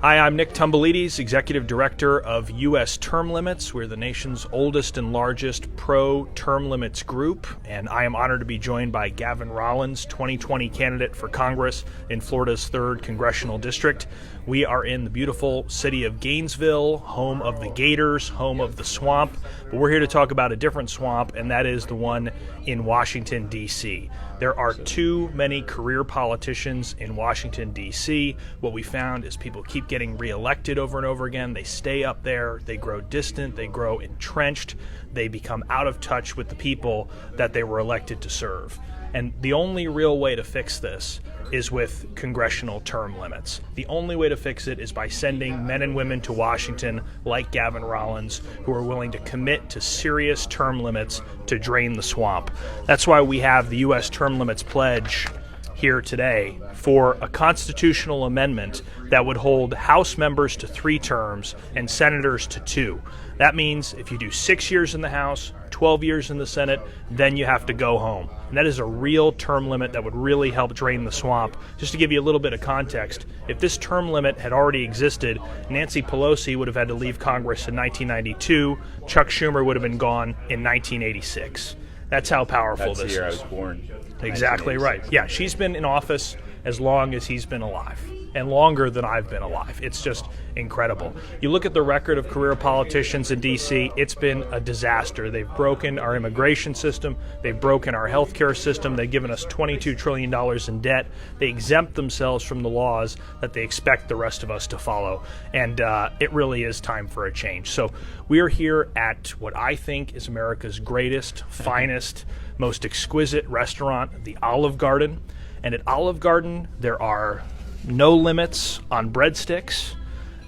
Hi, I'm Nick Tomboulides, Executive Director of U.S. Term Limits. We're the nation's oldest and largest pro-term limits group, and I am honored to be joined by Gavin Rollins, 2020 candidate for Congress in Florida's 3rd Congressional District. We are in the beautiful city of Gainesville, home of the Gators, home of the swamp, but we're here to talk about a different swamp, and that is the one in Washington, D.C. There are too many career politicians in Washington, D.C. What we found is people keep getting reelected over and over again. They stay up there, they grow distant, they grow entrenched, they become out of touch with the people that they were elected to serve. And the only real way to fix this is with congressional term limits. The only way to fix it is by sending men and women to Washington like Gavin Rollins who are willing to commit to serious term limits to drain the swamp. That's why we have the U.S. Term Limits Pledge here today for a constitutional amendment that would hold House members to 3 terms and senators to 2. That means if you do 6 years in the House, 12 years in the Senate, then you have to go home. And that is a real term limit that would really help drain the swamp. Just to give you a little bit of context, if this term limit had already existed, Nancy Pelosi would have had to leave Congress in 1992. Chuck Schumer would have been gone in 1986. That's how powerful this is. That's the year I was born. Exactly right. Yeah, she's been in office as long as he's been alive, and longer than I've been alive. It's just incredible. You look at the record of career politicians in D.C., it's been a disaster. They've broken our immigration system. They've broken our healthcare system. They've given us $22 trillion in debt. They exempt themselves from the laws that they expect the rest of us to follow. And it really is time for a change. So we are here at what I think is America's greatest, finest, most exquisite restaurant, the Olive Garden. And at Olive Garden, there are no limits on breadsticks.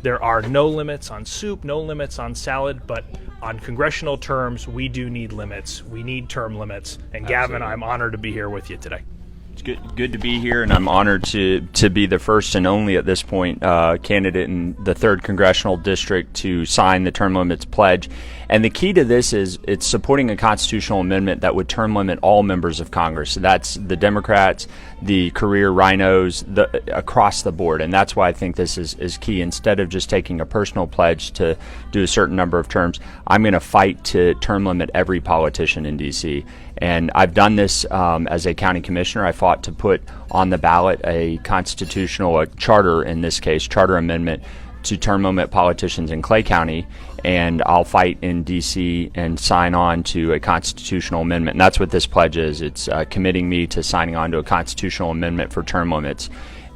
There are no limits on soup, no limits on salad, but on congressional terms, we do need limits. We need term limits. And Gavin, Absolutely. I'm honored to be here with you today. It's good to be here, and I'm honored to be the first and only at this point candidate in the 3rd Congressional District to sign the Term Limits Pledge. And the key to this is it's supporting a constitutional amendment that would term limit all members of Congress. So that's the Democrats, the career rhinos, across the board. And that's why I think this is key. Instead of just taking a personal pledge to do a certain number of terms, I'm going to fight to term limit every politician in D.C. And I've done this as a county commissioner. I fought to put on the ballot a constitutional charter, in this case, charter amendment to term limit politicians in Clay County, and I'll fight in D.C. and sign on to a constitutional amendment. And that's what this pledge is. It's committing me to signing on to a constitutional amendment for term limits,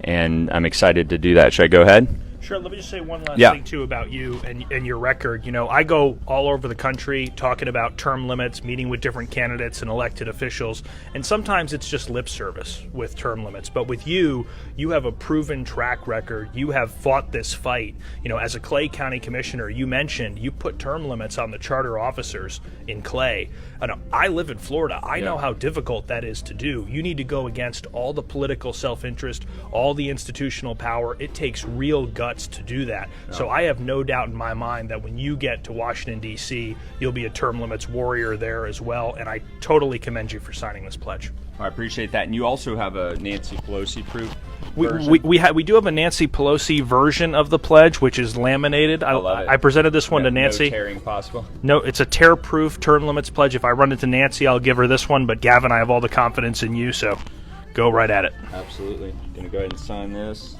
and I'm excited to do that. Should I go ahead? Sure. Let me just say one last thing, too, about you and your record. You know, I go all over the country talking about term limits, meeting with different candidates and elected officials, and sometimes it's just lip service with term limits. But with you, you have a proven track record. You have fought this fight. You know, as a Clay County Commissioner, you mentioned you put term limits on the charter officers in Clay. I live in Florida. I know how difficult that is to do. You need to go against all the political self-interest, all the institutional power. It takes real guts to do that. So I have no doubt in my mind that when you get to Washington, D.C., you'll be a term limits warrior there as well, and I totally commend you for signing this pledge. I appreciate that. And you also have a Nancy Pelosi proof version? We do have a Nancy Pelosi version of the pledge, which is laminated. I love it. I presented this one to Nancy. No tearing possible? No, it's a tear-proof term limits pledge. If I run it to Nancy, I'll give her this one, but Gavin, I have all the confidence in you, so go right at it. Absolutely. Going to go ahead and sign this.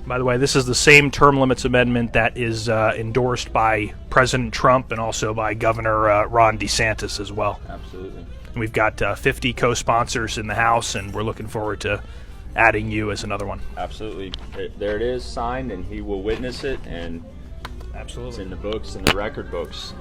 By the way, this is the same term limits amendment that is endorsed by President Trump and also by Governor Ron DeSantis as well. Absolutely. And we've got 50 co-sponsors in the House, and we're looking forward to adding you as another one. Absolutely. There it is, signed, and he will witness it, and Absolutely. it's in the books, in the record books.